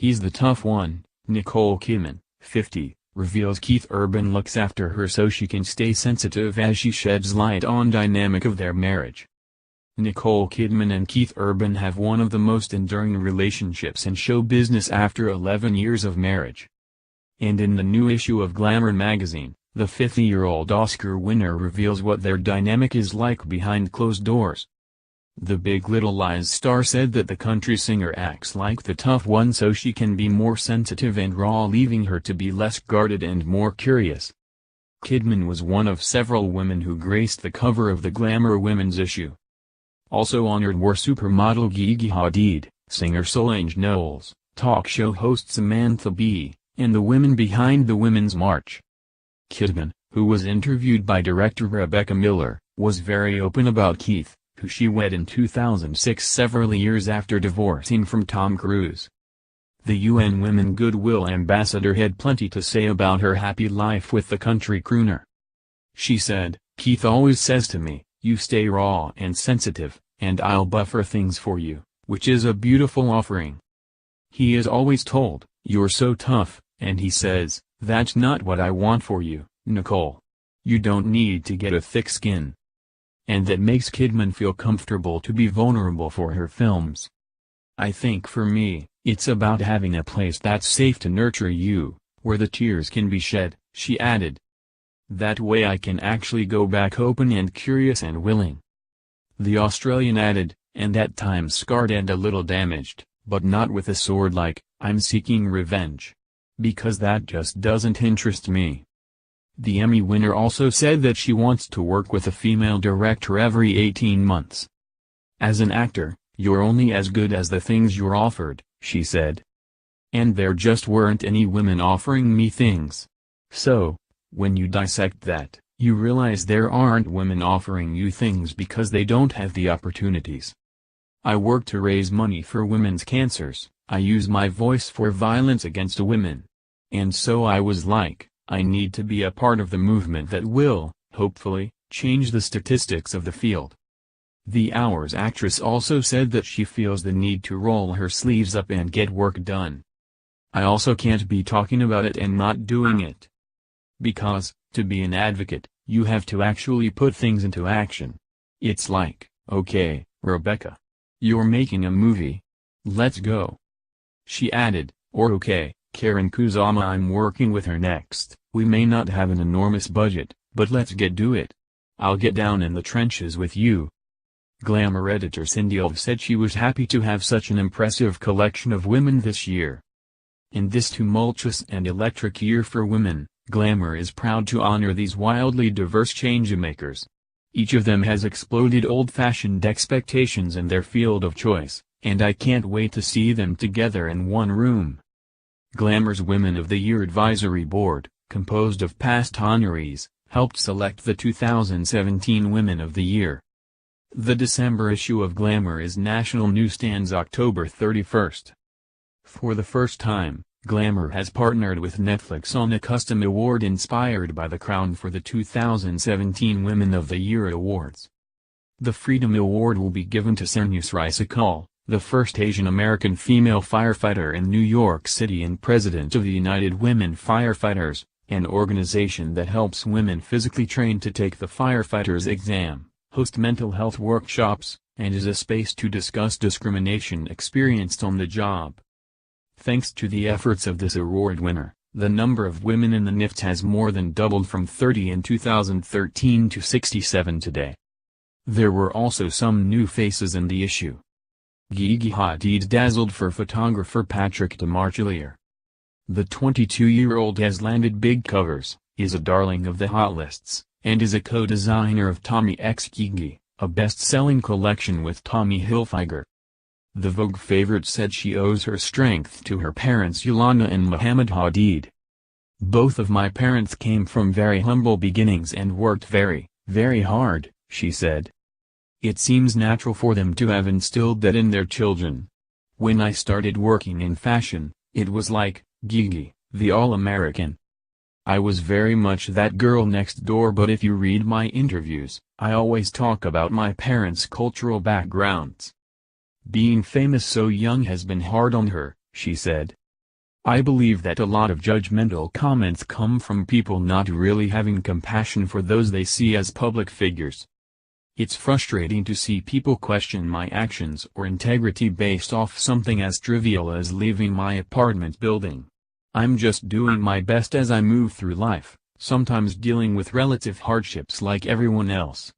He's the tough one. Nicole Kidman, 50, reveals Keith Urban looks after her so she can stay sensitive as she sheds light on dynamic of their marriage. Nicole Kidman and Keith Urban have one of the most enduring relationships in show business after 11 years of marriage. And in the new issue of Glamour magazine, the 50-year-old Oscar winner reveals what their dynamic is like behind closed doors. The Big Little Lies star said that the country singer acts like the tough one so she can be more sensitive and raw, leaving her to be less guarded and more curious. Kidman was one of several women who graced the cover of the Glamour women's issue. Also honored were supermodel Gigi Hadid, singer Solange Knowles, talk show host Samantha Bee, and the women behind the Women's March. Kidman, who was interviewed by director Rebecca Miller, was very open about Keith, who she wed in 2006, several years after divorcing from Tom Cruise. The UN Women Goodwill ambassador had plenty to say about her happy life with the country crooner. She said, "Keith always says to me, 'You stay raw and sensitive, and I'll buffer things for you,' which is a beautiful offering. He is always told, 'You're so tough,' and he says, 'That's not what I want for you, Nicole. You don't need to get a thick skin.' And that makes Kidman feel comfortable to be vulnerable for her films. I think for me, it's about having a place that's safe to nurture you, where the tears can be shed," she added. "That way I can actually go back open and curious and willing." The Australian added, "And at times scarred and a little damaged, but not with a sword like, I'm seeking revenge. Because that just doesn't interest me." The Emmy winner also said that she wants to work with a female director every 18 months. "As an actor, you're only as good as the things you're offered," she said. "And there just weren't any women offering me things. So, when you dissect that, you realize there aren't women offering you things because they don't have the opportunities. I work to raise money for women's cancers, I use my voice for violence against women. And so I was like, I need to be a part of the movement that will, hopefully, change the statistics of the field." The Hour's actress also said that she feels the need to roll her sleeves up and get work done. "I also can't be talking about it and not doing it. Because, to be an advocate, you have to actually put things into action. It's like, okay, Rebecca. You're making a movie. Let's go." She added, "Or okay, Karen Kusama, I'm working with her next. We may not have an enormous budget, but let's do it. I'll get down in the trenches with you." Glamour editor Cindy Olve said she was happy to have such an impressive collection of women this year. In this tumultuous and electric year for women, Glamour is proud to honor these wildly diverse changemakers. Each of them has exploded old-fashioned expectations in their field of choice, and I can't wait to see them together in one room. Glamour's Women of the Year Advisory Board, composed of past honorees, helped select the 2017 Women of the Year. The December issue of Glamour is national newsstands October 31st. For the first time, Glamour has partnered with Netflix on a custom award inspired by the crown for the 2017 Women of the Year Awards. The Freedom Award will be given to Sernus Risikal, the first Asian American female firefighter in New York City and president of the United Women Firefighters, an organization that helps women physically train to take the firefighter's exam, host mental health workshops, and is a space to discuss discrimination experienced on the job. Thanks to the efforts of this award winner, the number of women in the NIFT has more than doubled from 30 in 2013 to 67 today. There were also some new faces in the issue. Gigi Hadid dazzled for photographer Patrick DeMarchelier. The 22-year-old has landed big covers, is a darling of the hot lists, and is a co-designer of Tommy x Gigi, a best-selling collection with Tommy Hilfiger. The Vogue favorite said she owes her strength to her parents Yolanda and Mohammed Hadid. "Both of my parents came from very humble beginnings and worked very, very hard," she said. "It seems natural for them to have instilled that in their children. When I started working in fashion, it was like, Gigi, the all-American. I was very much that girl next door, but if you read my interviews, I always talk about my parents' cultural backgrounds. Being famous so young has been hard on her," she said. I believe that a lot of judgmental comments come from people not really having compassion for those they see as public figures. It's frustrating to see people question my actions or integrity based off something as trivial as leaving my apartment building. I'm just doing my best as I move through life, sometimes dealing with relative hardships like everyone else.